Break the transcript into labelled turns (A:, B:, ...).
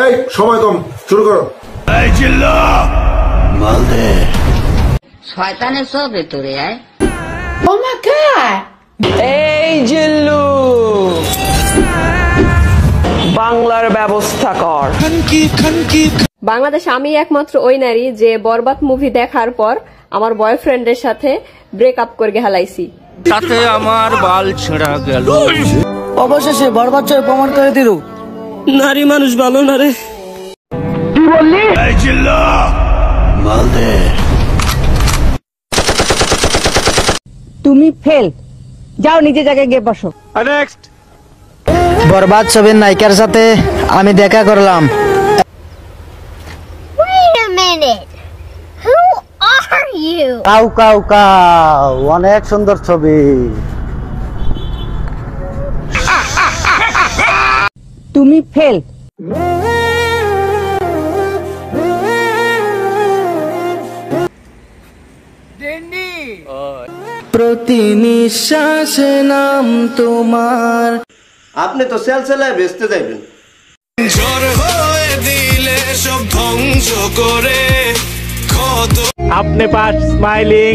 A: এই সময় কম, শুরু করো। এই জিল্লা মাল দে।
B: শয়তানের সব ভেতরে আয়।
C: Oh my God!
D: এই জিল্লু, বাংলার ব্যবস্থা কর।
E: বাংলাদেশে আমি একমাত্র ওই নারী যে বরবাদ মুভি দেখার পর আমার বয়ফ্রেন্ডের সাথে ব্রেকআপ করে হেলাইছি।
F: তাতে আমার বাল ছেঁড়া গেল।
G: অবশেষে বরবাদ জয় প্রমাণ করে দিল
D: নারী মানুষ ভালো না রে।
F: কি বললি? এই জিল্লা মাল দে।
H: তুমি ফেল, যাও নিজে জায়গায় গিয়ে বসো।
F: নেক্সট।
G: বরবাদ ছবির নায়িকার সাথে আমি দেখা করলাম।
I: Wait a minute. Who are you?
G: Cow cow cow, অনেক সুন্দর ছবি।
H: তুমি ফেল।
G: প্রতি নিঃশ্বাসে নাম তোমার।
J: আপনি তো সেলসেলায় বেচতে যাইবেন।
K: ঝড় হয়ে দিলে সব ধ্বংস করে।
F: আপনি পাস স্মাইলিং।